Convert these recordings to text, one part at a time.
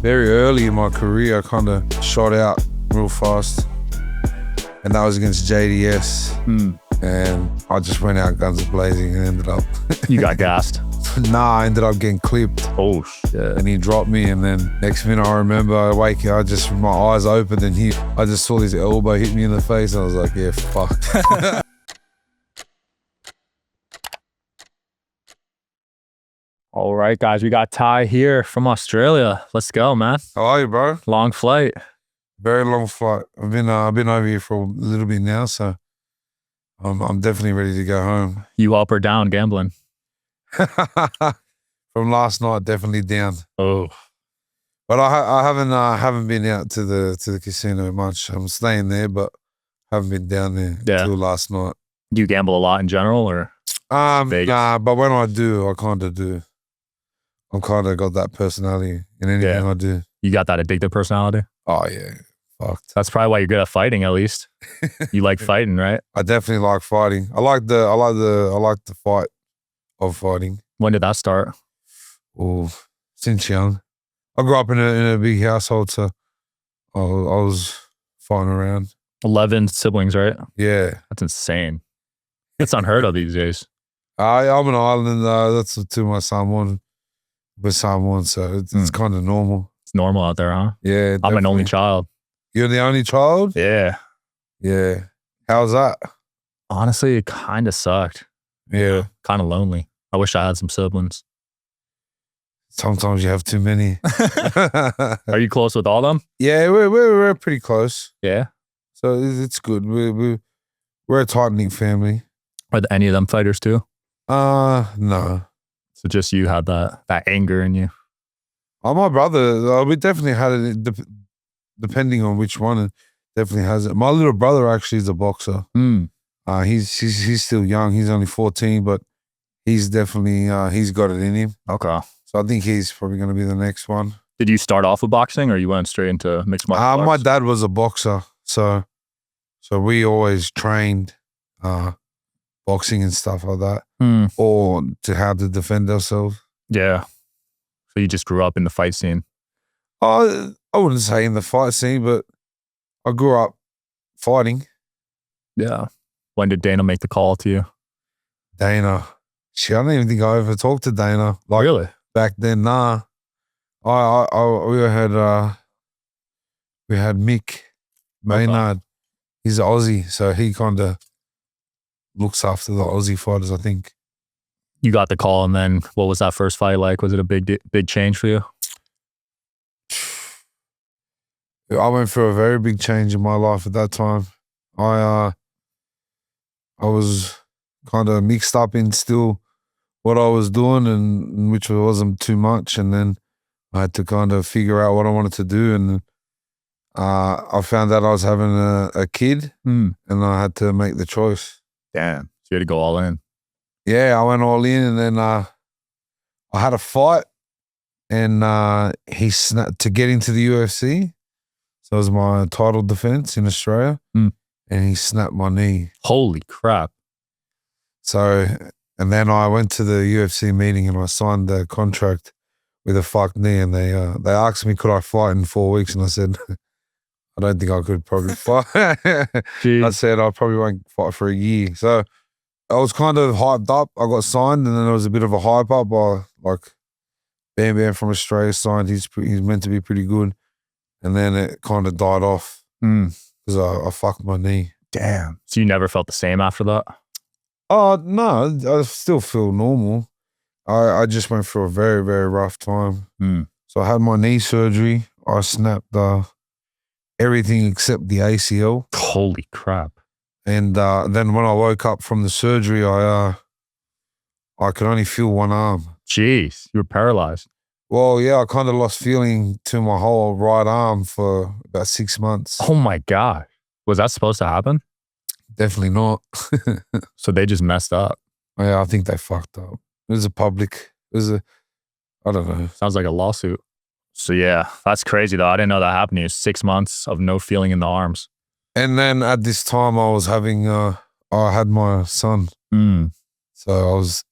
very early in my career, I kind of shot out real fast. And that was against JDS. And I just went out guns blazing and ended up... You got gassed? Nah, I ended up getting clipped. Oh, shit. And he dropped me, and then next minute I remember I wake up, my eyes opened, and I just saw his elbow hit me in the face, and I was like, yeah, fuck. All right, guys, we got Tai here from Australia. Let's go, man. How are you, bro? Long flight. Very long flight. I've been over here for a little bit now, so I'm definitely ready to go home. You up or down gambling? From last night, definitely down. Oh, but I haven't been out to the casino much. I'm staying there, but haven't been down there until last night. Do you gamble a lot in general, or? Nah, but when I do, I kind of do. I'm kind of got that personality in anything I do. You got that addictive personality? Oh yeah, fucked. That's probably why you're good at fighting. At least you like fighting, right? I definitely like fighting. I like the fight of fighting. When did that start? Oh, since young. I grew up in a big household, so I was fighting around. 11 siblings, right? Yeah, that's insane. It's unheard of these days. I'm an island. That's to my Samoan. We're Samoan, so it's kind of normal. It's normal out there, huh? Yeah, definitely. I'm an only child. You're the only child? Yeah. Yeah. How's that? Honestly, it kind of sucked. Yeah. Kind of lonely. I wish I had some siblings. Sometimes you have too many. Are you close with all of them? Yeah, we're pretty close. Yeah. So it's good. We're a tight-knit family. Are any of them fighters too? No. So just you had that anger in you? Oh, my brother, we definitely had it, depending on which one, it definitely has it. My little brother actually is a boxer. He's still young. He's only 14, but he's definitely, he's got it in him. Okay. So I think he's probably going to be the next one. Did you start off with boxing, or you went straight into mixed martial arts? My dad was a boxer, so we always trained boxing and stuff like that, or to how to defend ourselves. Yeah. So you just grew up in the fight scene? I wouldn't say in the fight scene, but I grew up fighting. Yeah. When did Dana make the call to you? Dana. Shit, I don't even think I ever talked to Dana. Like, really? Back then, nah. We had Mick Maynard. He's an Aussie, so he kind of looks after the Aussie fighters, I think. You got the call, and then what was that first fight like? Was it a big change for you? I went through a very big change in my life at that time. I was kind of mixed up in still what I was doing, and which wasn't too much, and then I had to kind of figure out what I wanted to do, and I found out I was having a kid, and I had to make the choice. Damn. So you had to go all in. Yeah, I went all in, and then I had a fight, and he snapped to get into the UFC. So it was my title defense in Australia, and he snapped my knee. Holy crap. So, and then I went to the UFC meeting, and I signed the contract with a fucked knee, and they asked me, could I fight in 4 weeks? And I said, I don't think I could probably fight. I said, I probably won't fight for a year. So I was kind of hyped up. I got signed, and then there was a bit of a hype up by like Bam Bam from Australia signed. He's meant to be pretty good. And then it kind of died off because I fucked my knee. Damn. So you never felt the same after that? Oh, no, I still feel normal. I just went through a very, very rough time. So I had my knee surgery. I snapped everything except the ACL. Holy crap. And then when I woke up from the surgery, I could only feel one arm. Jeez, you were paralyzed. Well, yeah, I kind of lost feeling to my whole right arm for about 6 months. Oh my God. Was that supposed to happen? Definitely not. So they just messed up. Yeah, I think they fucked up. I don't know. Sounds like a lawsuit. So yeah, that's crazy though. I didn't know that happened to you. 6 months of no feeling in the arms. And then at this time I was having, I had my son. So I was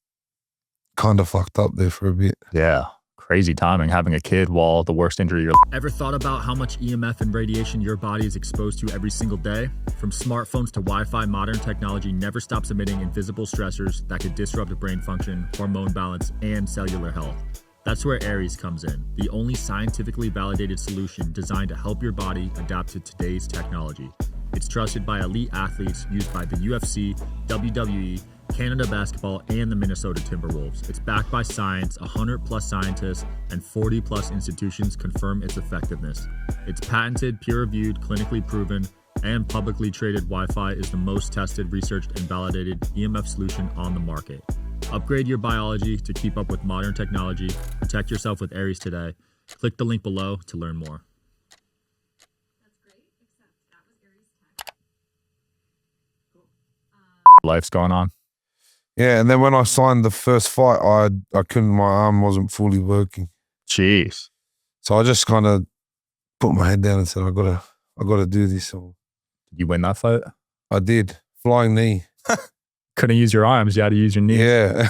kind of fucked up there for a bit. Yeah, crazy. Crazy timing, having a kid while the worst injury you're... Ever thought about how much EMF and radiation your body is exposed to every single day? From smartphones to Wi-Fi, modern technology never stops emitting invisible stressors that could disrupt brain function, hormone balance, and cellular health. That's where Aries comes in, the only scientifically validated solution designed to help your body adapt to today's technology. It's trusted by elite athletes, used by the UFC, WWE, Canada Basketball, and the Minnesota Timberwolves. It's backed by science, 100+ scientists, and 40+ institutions confirm its effectiveness. It's patented, peer-reviewed, clinically proven, and publicly traded Wi-Fi is the most tested, researched, and validated EMF solution on the market. Upgrade your biology to keep up with modern technology. Protect yourself with Aries today. Click the link below to learn more. That's great, except that was Aries tech. Cool. Life's going on. Yeah, and then when I signed the first fight, I couldn't. My arm wasn't fully working, Jeez. so I just kind of put my head down and said, I gotta do this. So Did you win that fight? I did. Flying knee. Couldn't use your arms. You had to use your knees. Yeah.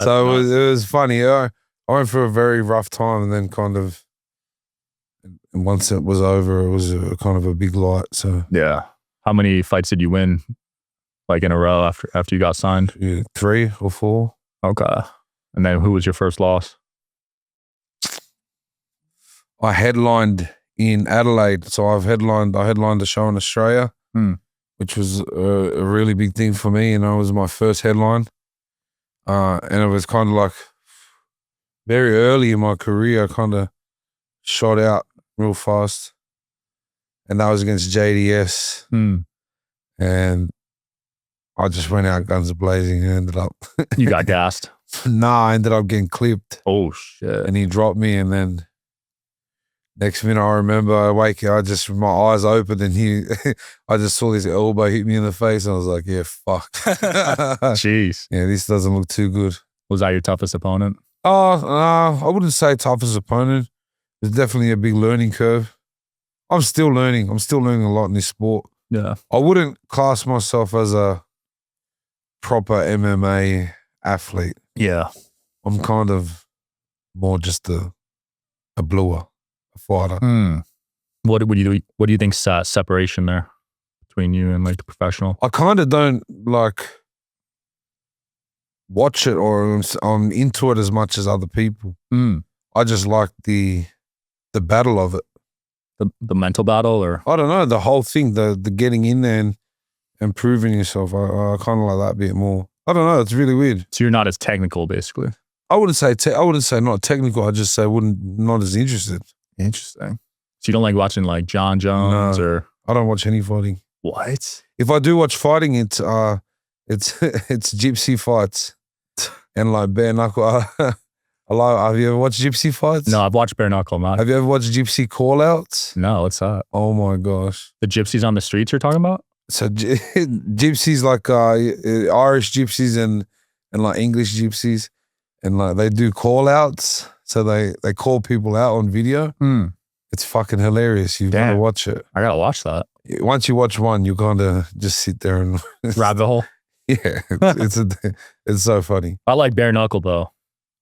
So it was funny. I went through a very rough time, and then kind of, and once it was over, it was kind of a big light. So Yeah. How many fights did you win, like in a row after you got signed? yeah, 3 or 4. Okay. And then who was your first loss? I headlined in Adelaide. So I headlined a show in Australia, which was a really big thing for me. And it was my first headline. And it was kind of like very early in my career, I kind of shot out real fast. And that was against JDS. And I just went out guns blazing and ended up. You got gassed. I ended up getting clipped. Oh, shit. And he dropped me, and then next minute I remember my eyes opened, and I just saw his elbow hit me in the face, and I was like, yeah, fuck. Jeez. Yeah, this doesn't look too good. Was that your toughest opponent? I wouldn't say toughest opponent. It's definitely a big learning curve. I'm still learning. I'm still learning a lot in this sport. Yeah. I wouldn't class myself as a proper MMA athlete. Yeah. I'm kind of more just a bluer, a fighter. What do you think's separation there between you and like the professional? I kind of don't like watch it, or I'm into it as much as other people. I just like the battle of it. The mental battle, or I don't know, the whole thing, the getting in there and proving yourself. I kind of like that bit more. I don't know. It's really weird. so you're not as technical, basically. I wouldn't say not technical. I just say not as interested. Interesting. So you don't like watching like John Jones or I don't watch any fighting. what? If I do watch fighting, it's gypsy fights and like bare knuckle. Have you ever watched gypsy fights? No, I've watched bare knuckle. Have you ever watched gypsy call outs? No, what's that? Oh my gosh. The gypsies on the streets you're talking about? So gypsies, like Irish gypsies and like English gypsies, and like they do call outs. So they call people out on video. It's fucking hilarious. You've got to watch it. I gotta watch that. Once you watch one, you kind of just sit there and Rabbit hole. Yeah, it's so funny. I like bare knuckle though.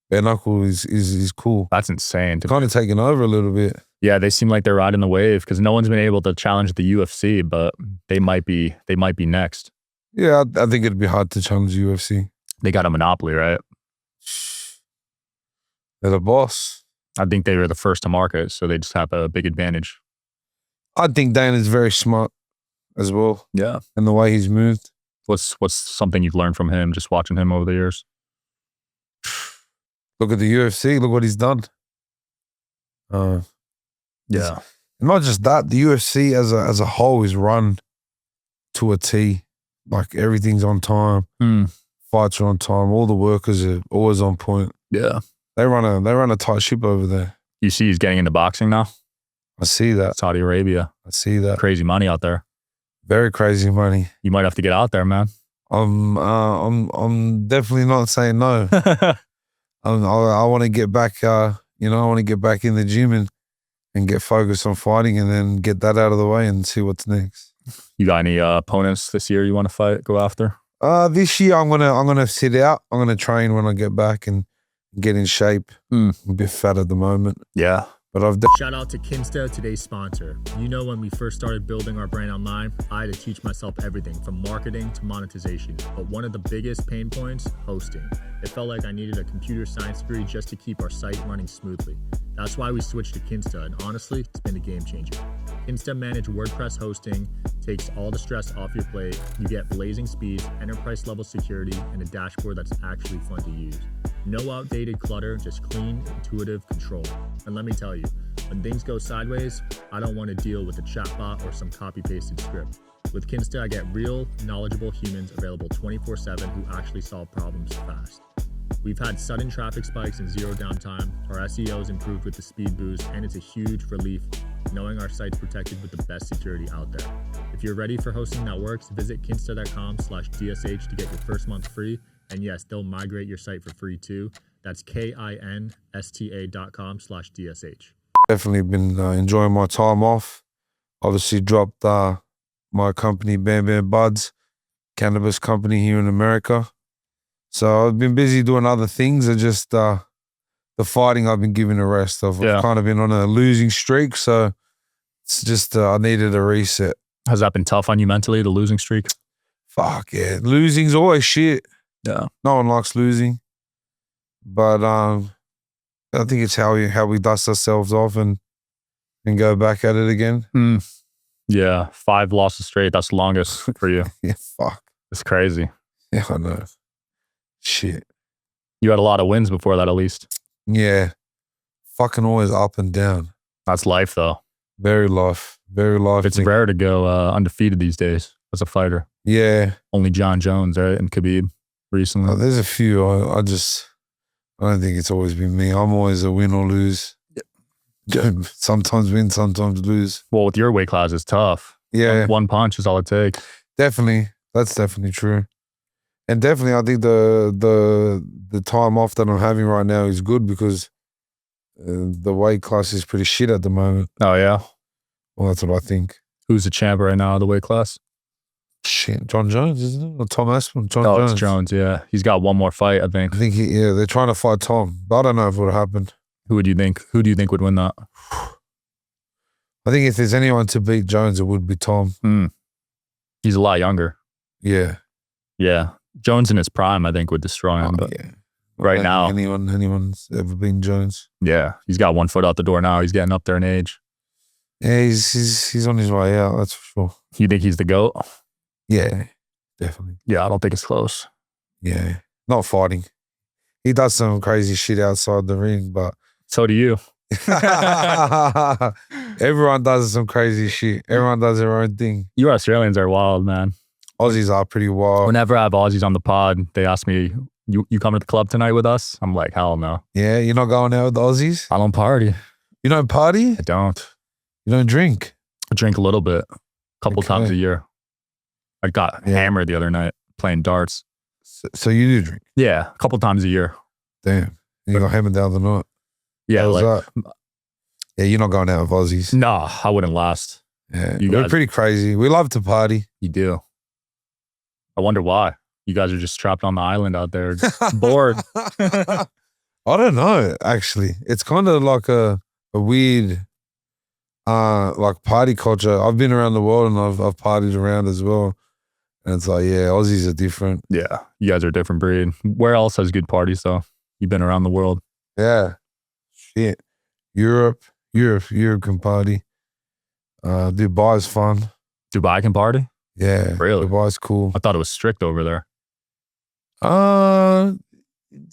Bare knuckle is cool. That's insane. Kind of taking over a little bit. Yeah, they seem like they're riding the wave because no one's been able to challenge the UFC, but they might be next. Yeah, I think it'd be hard to challenge UFC. They got a monopoly, right? They're the boss. I think they were the first to market, so they just have a big advantage. I think Dana's very smart as well. Yeah. And the way he's moved. What's something you've learned from him, just watching him over the years? Look at the UFC. Look what he's done. Yeah. Not just that, the UFC as a whole is run to a T. Like everything's on time. Fights are on time. All the workers are always on point. Yeah. They run a tight ship over there. You see he's getting into boxing now? I see that. Saudi Arabia. I see that. Crazy money out there. Very crazy money. You might have to get out there, man. I'm definitely not saying no. I want to get back. I want to get back in the gym and get focused on fighting, and then get that out of the way and see what's next. You got any opponents this year you want to go after? This year I'm gonna sit out. I'm gonna train when I get back and get in shape. I'm a bit fat at the moment, Yeah. but I've Shout out to Kinsta, today's sponsor. You know, when we first started building our brand online, I had to teach myself everything from marketing to monetization. But one of the biggest pain points, hosting. It felt like I needed a computer science degree just to keep our site running smoothly. That's why we switched to Kinsta, and honestly, it's been a game changer. Kinsta managed WordPress hosting takes all the stress off your plate. You get blazing speeds, enterprise level security, and a dashboard that's actually fun to use. No outdated clutter, just clean, intuitive control. And let me tell you, when things go sideways, I don't want to deal with a chatbot or some copy-pasted script. With Kinsta, I get real, knowledgeable humans available 24/7 who actually solve problems fast. We've had sudden traffic spikes and zero downtime. Our SEO's improved with the speed boost, and it's a huge relief knowing our site's protected with the best security out there. If you're ready for hosting that works, visit kinsta.com/DSH to get your first month free. And yes, they'll migrate your site for free too. That's kinsta.com/DSH. definitely been enjoying my time off. Obviously dropped my company, Bam Bam Buds, cannabis company here in America. So I've been busy doing other things, and just the fighting I've been giving a rest of. I've kind of been on a losing streak, so it's just I needed a reset. Has that been tough on you mentally, the losing streak? Fuck yeah, losing's always shit. Yeah. No one likes losing, but I think it's how we dust ourselves off and go back at it again. Yeah, 5 losses straight. That's the longest for you. Yeah, fuck. It's crazy. Yeah, I know. Shit. You had a lot of wins before that, at least. Yeah. Fucking always up and down. That's life, though. Very life. Very life. It's rare to go undefeated these days as a fighter. Yeah. Only John Jones, right? And Khabib recently. Oh, there's a few. I don't think it's always been me. I'm always a win or lose. Sometimes win, sometimes lose. Well, with your weight class, it's tough. Yeah. One punch is all it takes. Definitely. That's definitely true. And definitely, I think the time off that I'm having right now is good, because the weight class is pretty shit at the moment. Oh, yeah? Well, that's what I think. Who's the champ right now, the weight class? Shit, John Jones, isn't it? Or Tom Aspin? John Oh, Jones. it's Jones, yeah. He's got one more fight, I think. I think they're trying to fight Tom, but I don't know if it would happen. Who do you think would win that? I think if there's anyone to beat Jones, it would be Tom. He's a lot younger. Yeah. Yeah. Jones in his prime, I think, would destroy him. But yeah. right now, anyone's ever been Jones. yeah, he's got 1 foot out the door now. He's getting up there in age. Yeah, he's on his way out, that's for sure. You think he's the GOAT? Yeah, definitely. Yeah, I don't think it's close. Yeah. Not fighting. He does some crazy shit outside the ring, but So do you. everyone does some crazy shit. Everyone does their own thing. You Australians are wild, man. Aussies are pretty wild. Whenever I have Aussies on the pod, they ask me, you coming to the club tonight with us? I'm like, hell no. Yeah, you're not going out with the Aussies? I don't party. You don't party? I don't. You don't drink? I drink a little bit, a couple times a year. I got hammered the other night playing darts. So you do drink? Yeah, a couple times a year. Damn. You got hammered the other night? Yeah. How was like, that? Yeah, you're not going out with Aussies. No, I wouldn't last. Yeah, You we're guys- pretty crazy. We love to party. You do. I wonder why. You guys are just trapped on the island out there, bored. I don't know, actually. It's kind of like a weird like party culture. I've been around the world and I've partied around as well. And it's like, yeah, Aussies are different. Yeah, you guys are a different breed. Where else has good parties though? You've been around the world. Yeah. Shit. Europe can party. Dubai's fun. Dubai can party? Yeah. Really? Dubai's cool. I thought it was strict over there.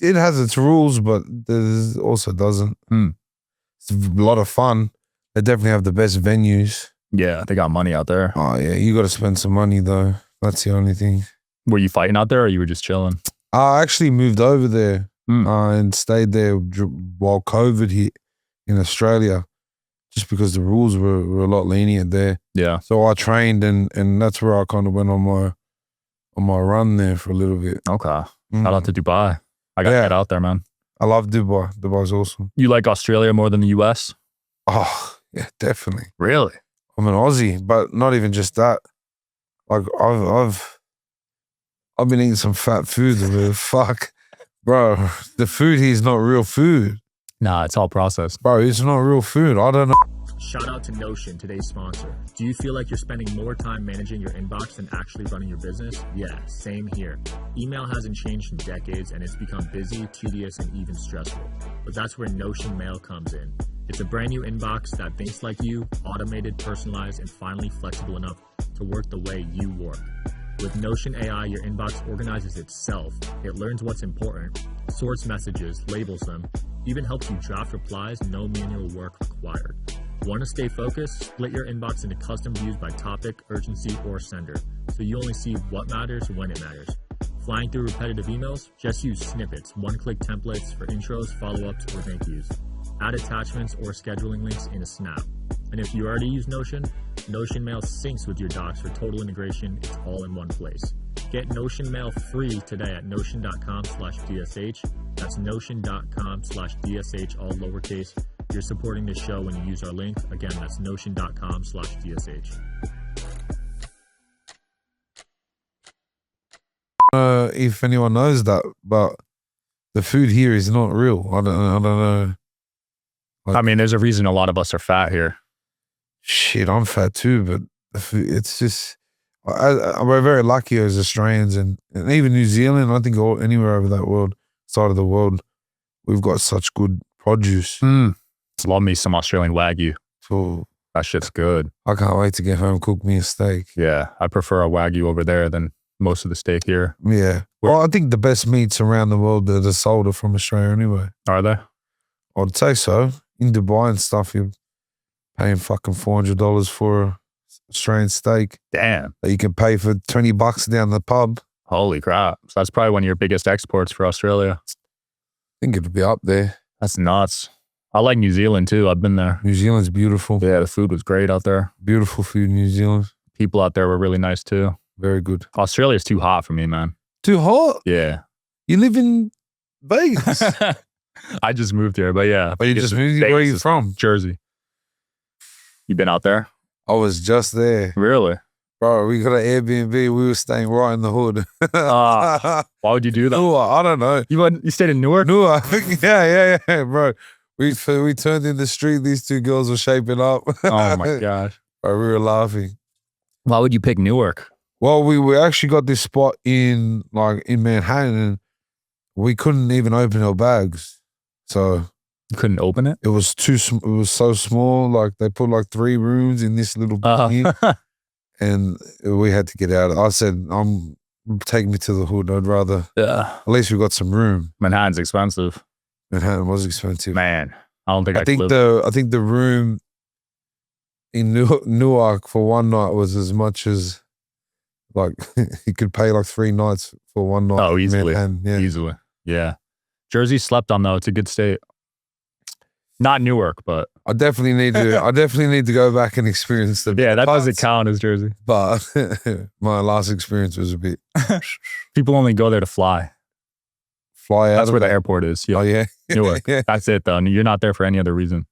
It has its rules, but it also doesn't. It's a lot of fun. They definitely have the best venues. Yeah, they got money out there. Oh yeah, you got to spend some money though. That's the only thing. Were you fighting out there or you were just chilling? I actually moved over there and stayed there while COVID hit in Australia, just because the rules were a lot lenient there. Yeah. So I trained and that's where I kind of went on my run there for a little bit. Okay. Shout out to Dubai. I got to get out there, man. I love Dubai. Dubai's awesome. You like Australia more than the US? Oh, yeah, definitely. Really? I'm an Aussie, but not even just that. Like I've been eating some fat food. Fuck. Bro, the food here is not real food. Nah, it's all processed. Bro, it's not real food. I don't know. Shout out to Notion, today's sponsor. Do you feel like you're spending more time managing your inbox than actually running your business? Yeah, same here. Email hasn't changed in decades and it's become busy, tedious, and even stressful. But that's where Notion Mail comes in. It's a brand new inbox that thinks like you, automated, personalized, and finally flexible enough to work the way you work. With Notion AI, your inbox organizes itself. It learns what's important, sorts messages, labels them, even helps you draft replies, no manual work required. Want to stay focused? Split your inbox into custom views by topic, urgency, or sender, so you only see what matters when it matters. Flying through repetitive emails? Just use snippets, one-click templates for intros, follow-ups, or thank yous. Add attachments or scheduling links in a snap. And if you already use Notion, Notion Mail syncs with your docs for total integration. It's all in one place. Get Notion Mail free today at notion.com/DSH. That's notion.com/DSH, all lowercase. You're supporting this show when you use our link. Again, that's notion.com/DSH. If anyone knows that, but the food here is not real. I don't know. I mean, there's a reason a lot of us are fat here. Shit, I'm fat too, but the food, it's just, we're very lucky as Australians and even New Zealand. I think anywhere over that side of the world, we've got such good produce. Love me some Australian Wagyu. So That shit's good. I can't wait to get home and cook me a steak. Yeah, I prefer a Wagyu over there than most of the steak here. Yeah. Well, I think the best meats around the world that are sold are from Australia anyway. Are they? I'd say so. In Dubai and stuff, you're paying fucking $400 for an Australian steak Damn. that you can pay for $20 down the pub. Holy crap. So that's probably one of your biggest exports for Australia. I think it'd be up there. That's nuts. I like New Zealand too. I've been there. New Zealand's beautiful. Yeah, the food was great out there. Beautiful food in New Zealand. People out there were really nice too. Very good. Australia's too hot for me, man. Too hot? Yeah. You live in Vegas. I just moved here, but yeah. But you just moved. Where are you from? Jersey. You been out there? I was just there. Really? Bro, we got an Airbnb. We were staying right in the hood. Why would you do that? Newark, I don't know. You stayed in Newark? Newark. Yeah, bro. We turned in the street. These two girls were shaping up. Oh my gosh. Bro, we were laughing. Why would you pick Newark? Well, we actually got this spot in Manhattan, and we couldn't even open our bags. So You couldn't open it? it was it was so small. Like they put like 3 rooms in this little thing, and we had to get out. I said, take me to the hood. I'd rather, Yeah. at least we got some room. Manhattan's expensive. Manhattan was expensive. Man, I don't think I I think could live. I think the room in Newark for one night was as much as like you could pay like 3 nights for one night. Oh, in easily. Manhattan. Yeah. Easily. Yeah. Jersey slept on though. It's a good state. Not Newark, but I definitely need to go back and experience the yeah, that doesn't parts, count as Jersey. But my last experience was a bit People only go there to fly. fly out. That's of where the there. airport is. Yeah. Oh yeah, Newark. yeah. That's it though. You're not there for any other reason.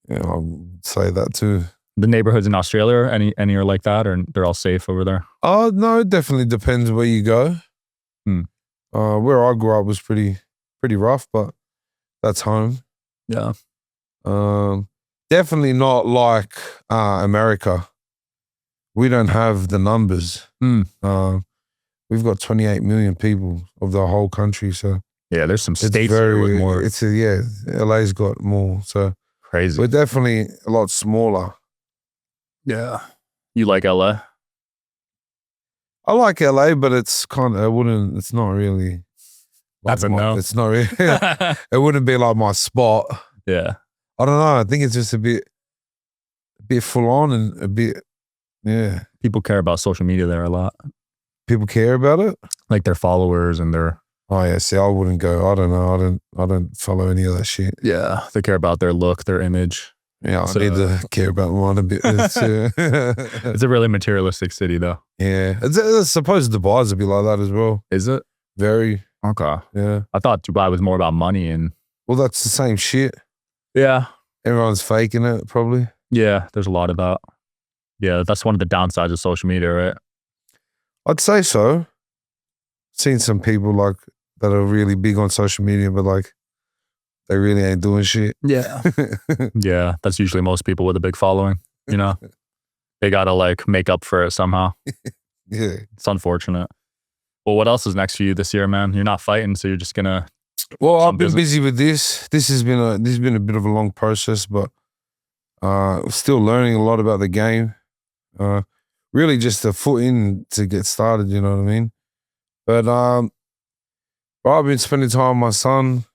Yeah, I'll say that too. The neighborhoods in Australia, any are like that, or they're all safe over there? Oh no, it definitely depends where you go. Where I grew up was pretty rough, but that's home. Yeah. Definitely not like America. We don't have the numbers. We've got 28 million people of the whole country, so Yeah, there's some it's states here with more. LA's got more, so Crazy. we're definitely a lot smaller. Yeah. You like LA? I like LA, but it's it's not really. That's a no. It's not really. It wouldn't be like my spot. Yeah. I don't know. I think it's just a bit full on and a bit, yeah. People care about social media there a lot. People care about it. Like their followers and their Oh yeah. See, I wouldn't go. I don't know. I don't follow any of that shit. yeah, they care about their look, their image. Yeah, So- I need to care about mine a bit. It's a really materialistic city though. Yeah, I suppose Dubai's would be like that as well. Is it? Very. Okay. Yeah. I thought Dubai was more about money and Well, that's the same shit. yeah. Everyone's faking it, probably. Yeah, there's a lot of that. Yeah, that's one of the downsides of social media, right? I'd say so. Seen some people like that are really big on social media, but like they really ain't doing shit. Yeah. Yeah, that's usually most people with a big following, you know? They got to like make up for it somehow. Yeah. It's unfortunate. Well, what else is next for you this year, man? You're not fighting, so you're just going to... Well, I've been busy with this. This has been a bit of a long process, but still learning a lot about the game. Really just a foot in to get started, you know what I mean? But I've been spending time with my son,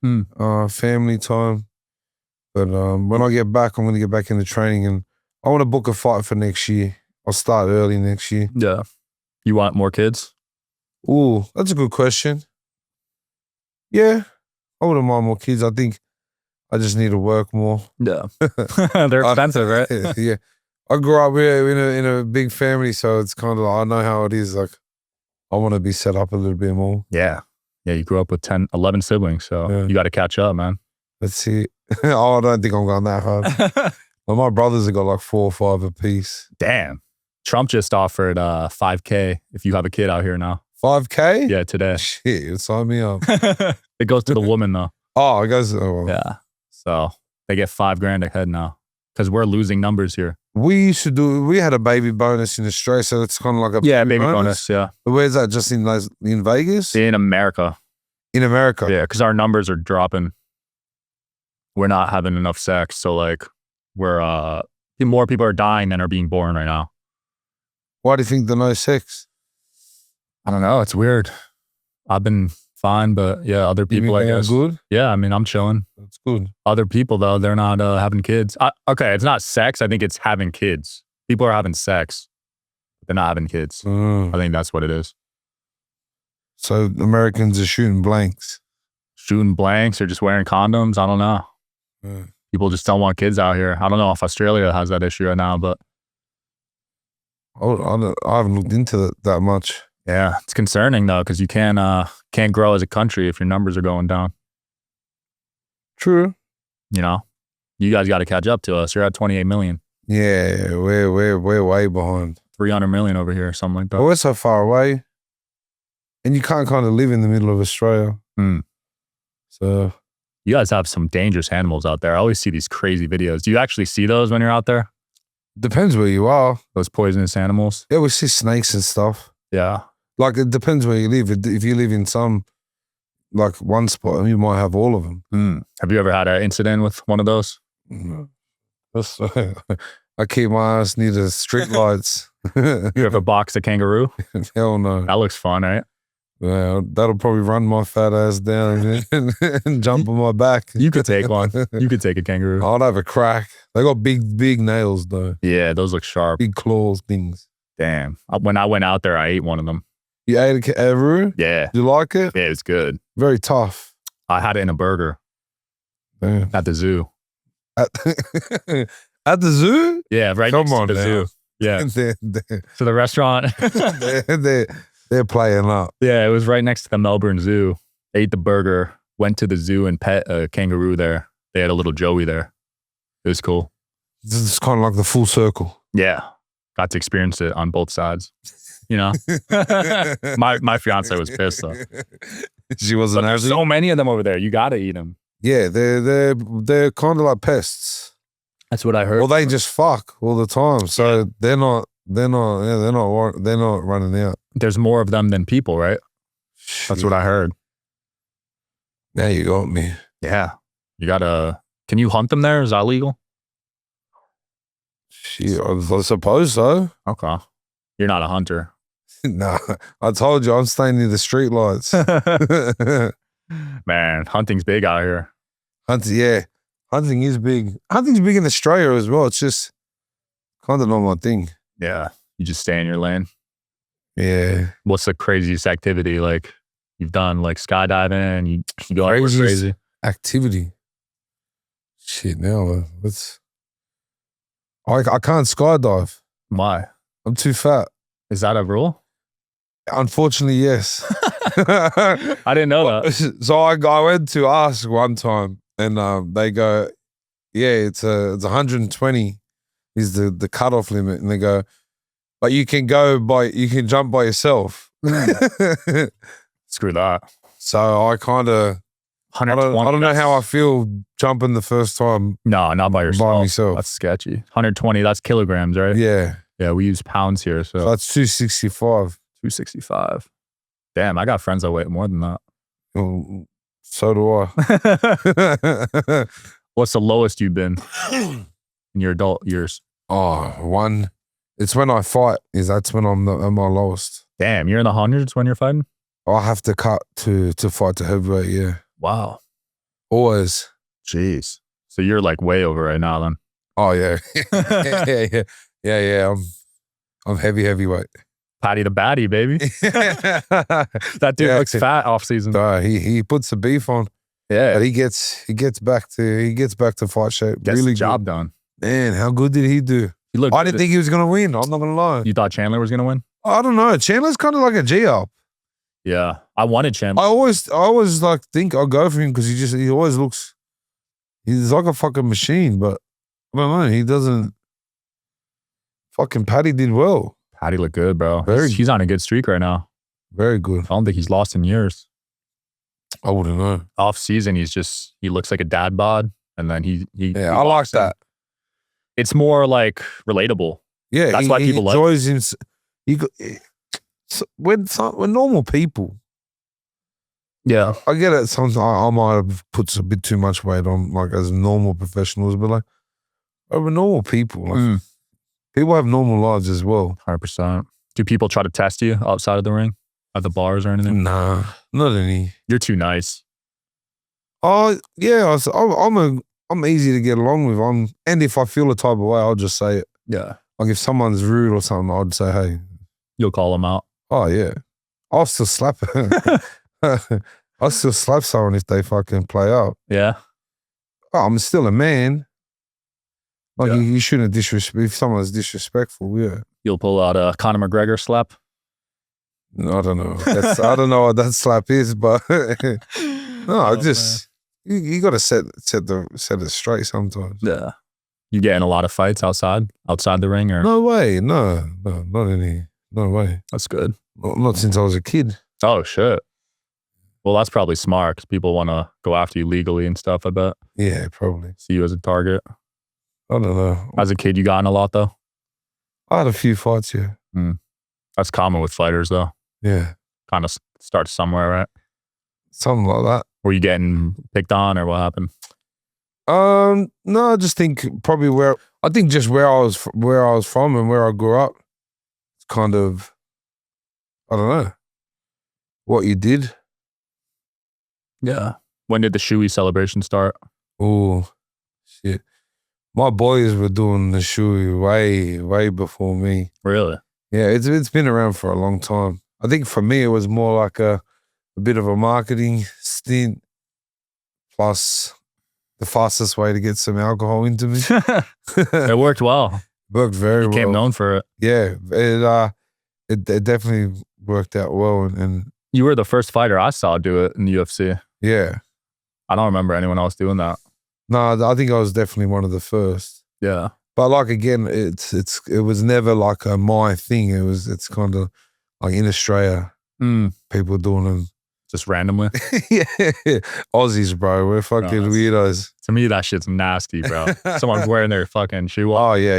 family time. But when I get back, I'm going to get back into training, and I want to book a fight for next year. I'll start early next year. Yeah. You want more kids? Ooh, that's a good question. Yeah, I wouldn't mind more kids. I think I just need to work more. Yeah. They're expensive, right? Yeah. I grew up in a big family, so it's kind of like, I know how it is. Like, I want to be set up a little bit more. Yeah. Yeah, you grew up with 11 siblings, so you got to catch up, man. Let's see. Oh, I don't think I'm going that hard. Well, my brothers have got like 4 or 5 apiece. Damn. Trump just offered $5K if you have a kid out here now. 5K? Yeah, today. Shit, sign me up. It goes to the woman though. Oh, it goes. Oh, well. Yeah. So they get $5,000 a head now because we're losing numbers here. We had a baby bonus in Australia, so it's kind of like a baby bonus. Yeah. But where's that? Just in Vegas? In America. In America? Yeah, because our numbers are dropping. We're not having enough sex, so like we're more people are dying than are being born right now. Why do you think the no sex? I don't know. It's weird. I've been fine, but yeah, other people, I guess. Good? Yeah, I mean, I'm chilling. That's good. Other people, though, they're not having kids. Okay, it's not sex. I think it's having kids. People are having sex. They're not having kids. I think that's what it is. So Americans are shooting blanks. Shooting blanks or just wearing condoms? I don't know. People just don't want kids out here. I don't know if Australia has that issue right now, but... I haven't looked into it that much. Yeah, it's concerning though, because you can't grow as a country if your numbers are going down. True. You know, you guys got to catch up to us. You're at 28 million. Yeah, we're way behind. 300 million over here, something like that. But we're so far away, and you can't kind of live in the middle of Australia. So you guys have some dangerous animals out there. I always see these crazy videos. Do you actually see those when you're out there? Depends where you are. Those poisonous animals. Yeah, we see snakes and stuff. Yeah. Like, it depends where you live. If you live in some, like, one spot, you might have all of them. Have you ever had an incident with one of those? I keep my ass near the street lights. You ever box a kangaroo? Hell no. That looks fun, right? Yeah, that'll probably run my fat ass down and jump on my back. You could take one. You could take a kangaroo. I'd have a crack. They got big nails, though. Yeah, those look sharp. Big claws things. Damn. When I went out there, I ate one of them. You ate a kangaroo? Yeah. You like it? Yeah, it's good. Very tough. I had it in a burger. Damn. At the zoo. At the zoo? Yeah, right Come next on to the now. zoo. Yeah. they're, So the restaurant. they're playing up. Yeah, it was right next to the Melbourne Zoo. Ate the burger, went to the zoo and pet a kangaroo there. They had a little Joey there. It was cool. This is kind of like the full circle. Yeah. Got to experience it on both sides. You know? my fiance was pissed though. She wasn't There's happy? so many of them over there. You got to eat them. Yeah, they're kind of like pests. That's what I heard. Well, they just fuck all the time. So they're not running out. There's more of them than people, right? That's what I heard. Now you got me. Yeah. You gotta, can you hunt them there? Is that legal? Shit, I suppose so. Okay. You're not a hunter. Nah, I told you I'm staying near the street lights. Man, hunting's big out here. Hunting is big. Hunting's big in Australia as well. It's just kind of not my thing. Yeah. You just stay in your lane. Yeah. What's the craziest activity like you've done? Like skydiving? You go out crazy activity. Shit, now I can't skydive. Why? I'm too fat. Is that a rule? Unfortunately, yes. I didn't know that. So I went to ask one time, and they go, "Yeah, it's 120 is the cutoff limit," and they go, "But you can jump by yourself." Screw that. So I kind of, I don't know how I feel jumping the first time. No, not by yourself. By myself. That's sketchy. 120, that's kilograms, right? Yeah. Yeah, we use pounds here. So that's 265. 265. Damn, I got friends that weigh more than that. Well, so do I. What's the lowest you've been in your adult years? Oh, it's when I fight. That's when I'm at my lowest. Damn, you're in the hundreds when you're fighting? I have to cut to fight to heavyweight, yeah. Wow. Always. Jeez. So you're like way over right now then? Oh, yeah. Yeah. I'm heavyweight. Patty the batty, baby. That dude looks fat off season. He puts the beef on. Yeah. But he gets back to fight shape. Gets really the job good. done. Man, how good did he do? I didn't think he was gonna win. I'm not gonna lie. You thought Chandler was gonna win? I don't know. Chandler's kind of like a G-up. Yeah. I wanted Chandler. I always like think I'll go for him because he always looks, he's like a fucking machine, but I don't know. He doesn't. Fucking Patty did well. Patty looked good, bro. He's on a good streak right now. Very good. I don't think he's lost in years. I wouldn't know. Off season, he looks like a dad bod, and then he I like that. It's more like relatable. Yeah, that's why people enjoys him. When normal people. Yeah, I get it. Sometimes I might have put a bit too much weight on, like as normal professionals, but like over normal people, like people have normal lives as well. 100%. Do people try to test you outside of the ring, at the bars or anything? Nah, not any. You're too nice. Oh yeah, I'm easy to get along with. And if I feel a type of way, I'll just say it. Yeah. Like if someone's rude or something, I'd say, hey. You'll call them out. Oh yeah. I'll still slap I'll still slap someone if they fucking play out. Yeah. Oh, I'm still a man. Like you shouldn't disrespect if someone's disrespectful, yeah. You'll pull out a Conor McGregor slap? I don't know. I don't know what that slap is, but no, you gotta set it straight sometimes. Yeah. You get in a lot of fights outside the ring, or no way, no, not any, no way. That's good. Not since I was a kid. Oh shit. Well, that's probably smart because people want to go after you legally and stuff. I bet. Yeah, probably. See you as a target. I don't know. As a kid, you got in a lot though. I had a few fights, yeah. That's common with fighters, though. Yeah. Kind of starts somewhere, right? Something like that. Were you getting picked on, or what happened? No, I just think probably where I was from and where I grew up. It's kind of, I don't know, what you did. Yeah. When did the Shoey celebration start? Oh, shit. My boys were doing the Shoey way before me. Really? Yeah, it's been around for a long time. I think for me it was more like a bit of a marketing stint, plus the fastest way to get some alcohol into me. It worked well. Worked very well. Became known for it. Yeah, it definitely worked out well. And you were the first fighter I saw do it in the UFC. Yeah. I don't remember anyone else doing that. No, I think I was definitely one of the first. Yeah. But like again, it was never like a my thing. It's kind of like in Australia, people doing them just randomly. Yeah, Aussies, bro, we're fucking weirdos. To me, that shit's nasty, bro. Someone's wearing their fucking shoe. Oh yeah,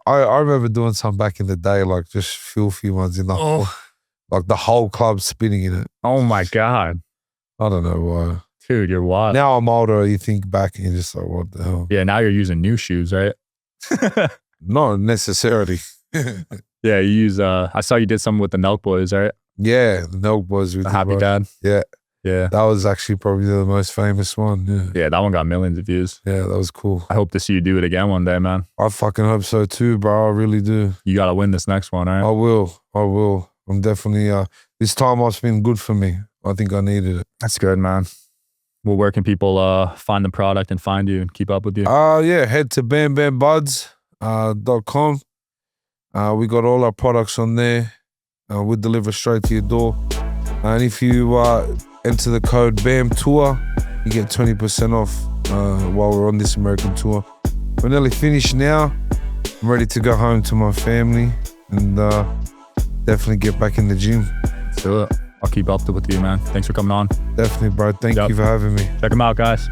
I remember doing some back in the day, like just filthy ones in the like the whole club spinning in it. Oh my god, I don't know why. Dude, you're wild. Now I'm older, you think back and you're just like, what the hell? Yeah, now you're using new shoes, right? Not necessarily. Yeah, you use, I saw you did something with the Nelk Boys, right? Yeah, the Nelk Boys. The Happy Dad. Yeah. Yeah. That was actually probably the most famous one. Yeah. Yeah, that one got millions of views. Yeah, that was cool. I hope to see you do it again one day, man. I fucking hope so too, bro. I really do. You got to win this next one, all right? I will. I'm definitely, this time off's been good for me. I think I needed it. That's good, man. Well, where can people find the product and find you and keep up with you? Yeah, head to bambambuds.com. We got all our products on there. We deliver straight to your door. And if you enter the code BAMTOUR, you get 20% off while we're on this American tour. We're nearly finished now. I'm ready to go home to my family and definitely get back in the gym. Let's do it. I'll keep up with you, man. Thanks for coming on. Definitely, bro. Thank Yep. you for having me. Check them out, guys.